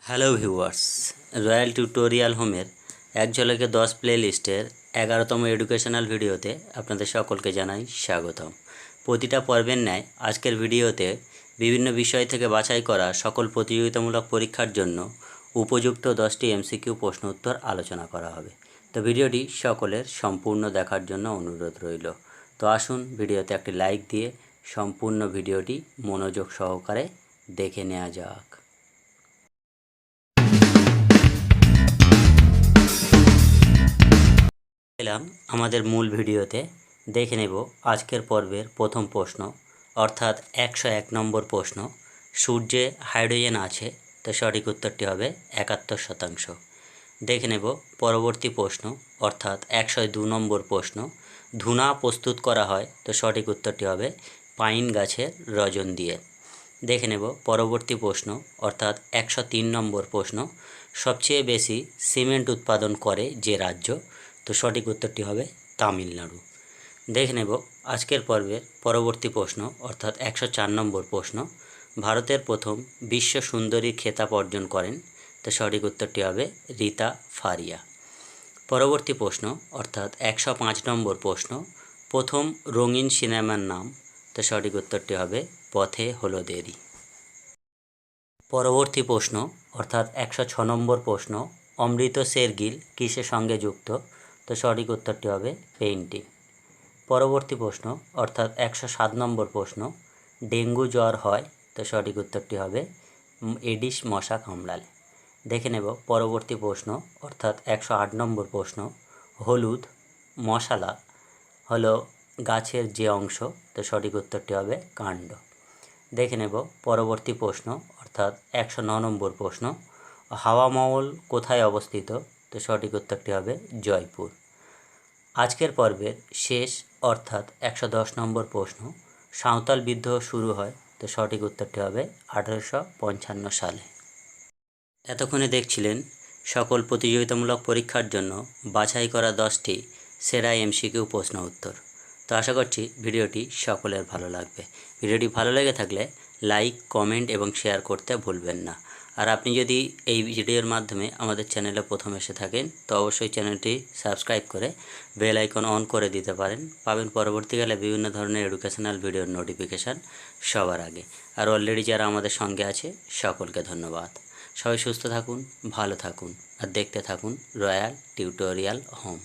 Hello viewers, royal tutorial হোমের এক ঝলকে 10 প্লে লিস্টের 11তম এডুকেশনাল ভিডিওতে আপনাদের সকলকে জানাই স্বাগতম। প্রতিটা পর্বের ন্যায় আজকের ভিডিওতে বিভিন্ন বিষয় থেকে বাছাই করা সকল প্রতিযোগিতামূলক পরীক্ষার জন্য উপযুক্ত 10টি এমসিকিউ প্রশ্ন উত্তর আলোচনা করা হবে। তো ভিডিওটি সকলের সম্পূর্ণ দেখার জন্য অনুরোধ রইল। তো আসুন ভিডিওতে একটি লাইক দিয়ে সম্পূর্ণ ভিডিওটি মনোযোগ সহকারে দেখে নেওয়া যাক। এলাম আমাদের মূল ভিডিওতে। দেখে নেব আজকের পর্বের প্রথম প্রশ্ন, অর্থাৎ 101 নম্বর প্রশ্ন। সূর্যে হাইড্রোজেন আছে, তো সঠিক উত্তরটি হবে 71%। দেখে নেব পরবর্তী প্রশ্ন, অর্থাৎ 102 নম্বর প্রশ্ন। ধুনা প্রস্তুত করা হয়, তো সঠিক উত্তরটি হবে পাইন গাছের রজন দিয়ে। দেখে নেব পরবর্তী প্রশ্ন, অর্থাৎ 103 নম্বর প্রশ্ন। সবচেয়ে বেশি সিমেন্ট উৎপাদন করে যে রাজ্য, তো সঠিক উত্তরটি হবে তামিলনাড়ু। দেখে নেব আজকের পর্বের পরবর্তী প্রশ্ন, অর্থাৎ 104 নম্বর প্রশ্ন। ভারতের প্রথম বিশ্ব সুন্দরী খেতাব অর্জন করেন, তো সঠিক উত্তরটি হবে রীতা ফারিয়া। পরবর্তী প্রশ্ন, অর্থাৎ 105 নম্বর প্রশ্ন। প্রথম রঙিন সিনেমার নাম, তো সঠিক উত্তরটি হবে পথে হলো দেরি। পরবর্তী প্রশ্ন, অর্থাৎ 106 নম্বর প্রশ্ন। অমৃত শেরগিল কিসের সঙ্গে যুক্ত, তো সঠিক উত্তরটি হবে পেইন্টিং। পরবর্তী প্রশ্ন, অর্থাৎ 107 নম্বর প্রশ্ন। ডেঙ্গু জ্বর হয়, তো সঠিক উত্তরটি হবে এডিস মশা কামড়ালে। দেখে নেব পরবর্তী প্রশ্ন, অর্থাৎ 108 নম্বর প্রশ্ন। হলুদ মশালা হলো গাছের যে অংশ, তো সঠিক উত্তরটি হবে কাণ্ড। দেখে নেব পরবর্তী প্রশ্ন, অর্থাৎ 109 নম্বর প্রশ্ন। হাওয়া মহল কোথায় অবস্থিত, তো সঠিক উত্তরটি হবে জয়পুর। আজকের পর্বের শেষ, অর্থাৎ 110 নম্বর প্রশ্ন। সাঁওতাল বিদ্রোহ শুরু হয়, তো সঠিক উত্তরটি হবে 1855 সালে। এতক্ষণে দেখছিলেন সকল প্রতিযোগিতামূলক পরীক্ষার জন্য বাছাই করা 10টি সেরা এমসিকিউ প্রশ্ন উত্তর। তো আশা করছি ভিডিওটি সকলের ভালো লাগবে। ভিডিওটি ভালো লেগে থাকলে লাইক, কমেন্ট এবং শেয়ার করতে ভুলবেন না। আর আপনি যদি এই ভিডিওর মাধ্যমে আমাদের চ্যানেলে প্রথম এসে থাকেন, তো অবশ্যই চ্যানেলটি সাবস্ক্রাইব করে বেল আইকন অন করে দিতে পারেন। পাবেন পরবর্তীকালে বিভিন্ন ধরনের এডুকেশনাল ভিডিওর নোটিফিকেশান সবার আগে। আর অলরেডি যারা আমাদের সঙ্গে আছে সকলকে ধন্যবাদ। সবাই সুস্থ থাকুন, ভালো থাকুন আর দেখতে থাকুন রয়্যাল টিউটোরিয়াল হোম।